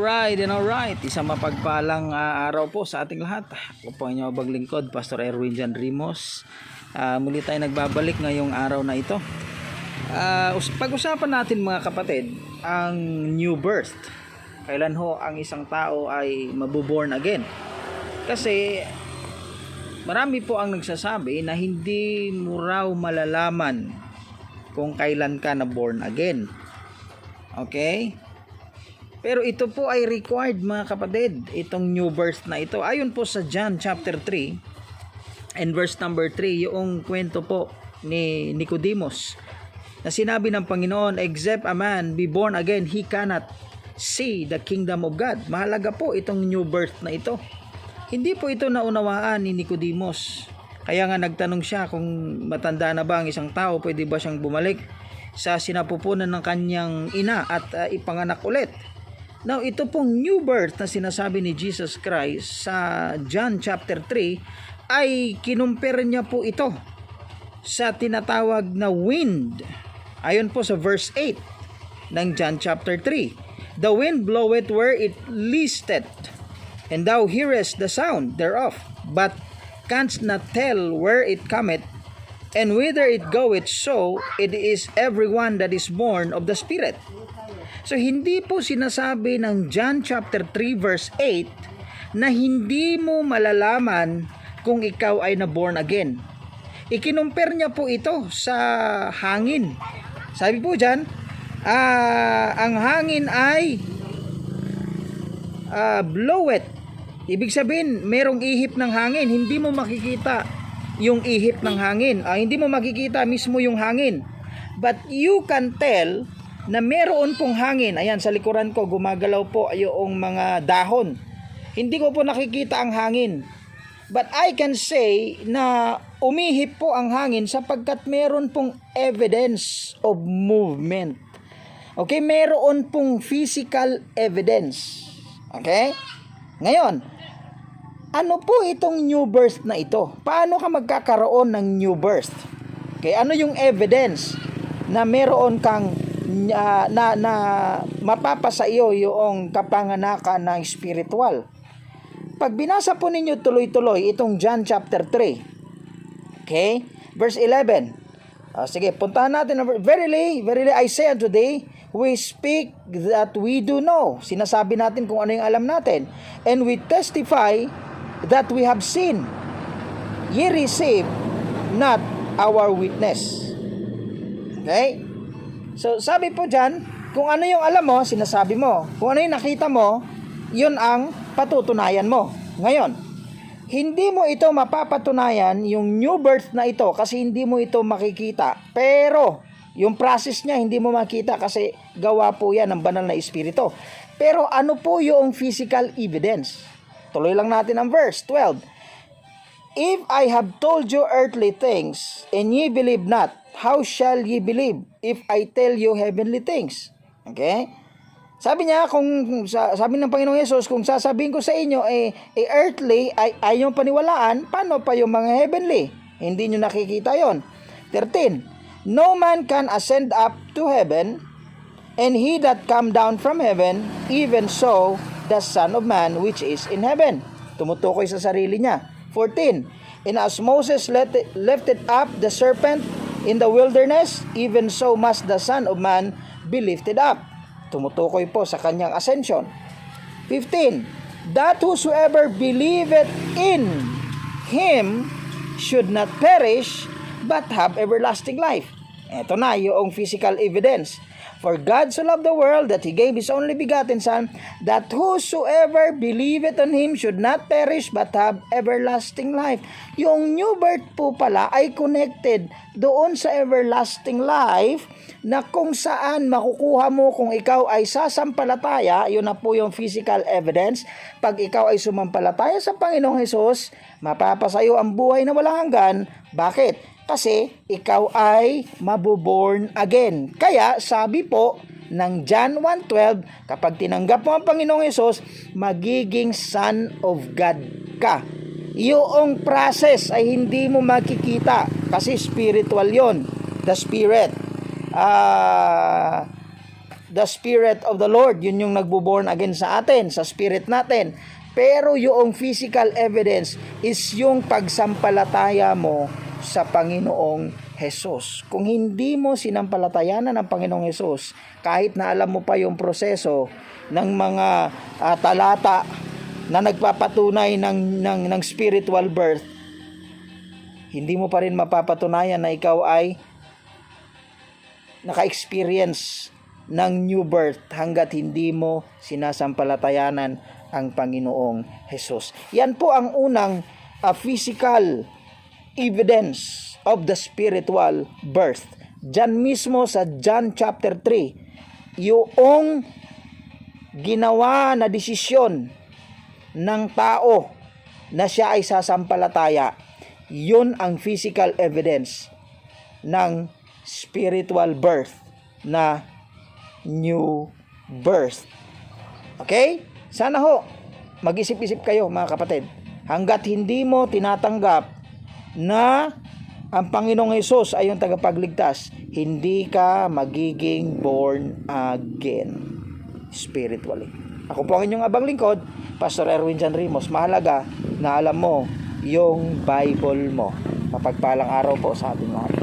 Alright, isang mapagpalang araw po sa ating lahat. Ako po ang inyong baglingkod, Pastor Erwin Jan Rimos. Muli tayo nagbabalik ngayong araw na ito. Pag-usapan natin mga kapatid, ang new birth. Kailan ho ang isang tao ay mabuborn again? Kasi marami po ang nagsasabi na hindi mo raw malalaman kung kailan ka na born again. Okay? Pero ito po ay required mga kapatid, itong new birth na ito. Ayon po sa John chapter 3 and verse number 3, yung kwento po ni Nicodemus na sinabi ng Panginoon, except a man be born again, he cannot see the kingdom of God. Mahalaga po itong new birth na ito. Hindi po ito naunawaan ni Nicodemus. Kaya nga nagtanong siya kung matanda na ba ang isang tao, pwede ba siyang bumalik sa sinapupunan ng kanyang ina at ipanganak ulit. Now, ito pong new birth na sinasabi ni Jesus Christ sa John chapter 3 ay kinumpare niya po ito sa tinatawag na wind. Ayon po sa verse 8 ng John chapter 3. The wind bloweth where it listeth, and thou hearest the sound thereof, but canst not tell where it cometh, and whither it goeth. So it is everyone that is born of the Spirit. So hindi po sinasabi ng John chapter 3 verse 8 na hindi mo malalaman kung ikaw ay na-born again. Ikinumpare niya po ito sa hangin. Sabi po dyan, ang hangin ay bloweth. Ibig sabihin, merong ihip ng hangin. Hindi mo makikita yung ihip ng hangin. Hindi mo makikita mismo yung hangin. But you can tell na meron pong hangin. Ayan, sa likuran ko, gumagalaw po yung mga dahon. Hindi ko po nakikita ang hangin. But I can say na umihip po ang hangin sapagkat meron pong evidence of movement. Okay, meron pong physical evidence. Okay? Ngayon, ano po itong new birth na ito? Paano ka magkakaroon ng new birth? Okay, ano yung evidence na meron kang na mapapasa iyo yung kapanganakan na spiritual? Pag binasa po ninyo tuloy-tuloy itong John chapter 3, okay, verse 11. Sige, puntahan natin. Verily, verily I say unto thee, we speak that we do know. Sinasabi natin kung ano yung alam natin. And we testify that we have seen. Ye receive not our witness. Okay? So, sabi po dyan, kung ano yung alam mo, sinasabi mo. Kung ano yung nakita mo, yun ang patutunayan mo. Ngayon, hindi mo ito mapapatunayan, yung new birth na ito, kasi hindi mo ito makikita. Pero, yung process niya, hindi mo makita kasi gawa po yan ng banal na espiritu. Pero, ano po yung physical evidence? Tuloy lang natin ang verse 12. If I have told you earthly things, and ye believe not, how shall ye believe if I tell you heavenly things? Okay? Sabi niya, sabi ng Panginoong Yesus, kung sasabihin ko sa inyo, earthly, ay ayaw paniwalaan, paano pa yung mga heavenly? Hindi nyo nakikita yon. 13. No man can ascend up to heaven, and he that come down from heaven, even so, the Son of Man which is in heaven. Tumutukoy sa sarili niya. 14. And as Moses lifted up the serpent in the wilderness, even so must the Son of Man be lifted up. Tumutukoy po sa kanyang ascension. 15. That whosoever believeth in Him should not perish, but have everlasting life. Ito na yung physical evidence. For God so loved the world that He gave His only begotten Son, that whosoever believeth on Him should not perish but have everlasting life. Yung new birth po pala ay connected doon sa everlasting life na kung saan makukuha mo kung ikaw ay sasampalataya. Yun na po yung physical evidence. Pag ikaw ay sumampalataya sa Panginoong Hesus, mapapasayo ang buhay na walang hanggan. Bakit? Kasi ikaw ay mabuborn again. Kaya sabi po ng John 1:12, kapag tinanggap mo ang Panginoong Hesus, magiging son of God ka. Yung process ay hindi mo makikita kasi spiritual yon, the Spirit. the Spirit of the Lord. Yun yung nagbo-born again sa atin, sa spirit natin. Pero yung physical evidence is yung pagsampalataya mo sa Panginoong Jesus. Kung hindi mo sinampalatayanan ng Panginoong Jesus, kahit na alam mo pa yung proseso ng mga talata na nagpapatunay ng spiritual birth, hindi mo pa rin mapapatunayan na ikaw ay naka-experience ng new birth hanggat hindi mo sinasampalatayanan ang Panginoong Jesus. Yan po ang unang physical evidence of the spiritual birth. Diyan mismo sa John chapter 3, yung ginawa na desisyon ng tao na siya ay sasampalataya, yun ang physical evidence ng spiritual birth na new birth. Okay? Sana ho, mag-isip-isip kayo mga kapatid. Hanggat hindi mo tinatanggap na ang Panginoong Hesus ay yung tagapagligtas, hindi ka magiging born again spiritually. Ako po ang inyong abang lingkod, Pastor Erwin Jan Rimos. Mahalaga na alam mo yung Bible mo. Mapagpalang araw po sa ating lahat.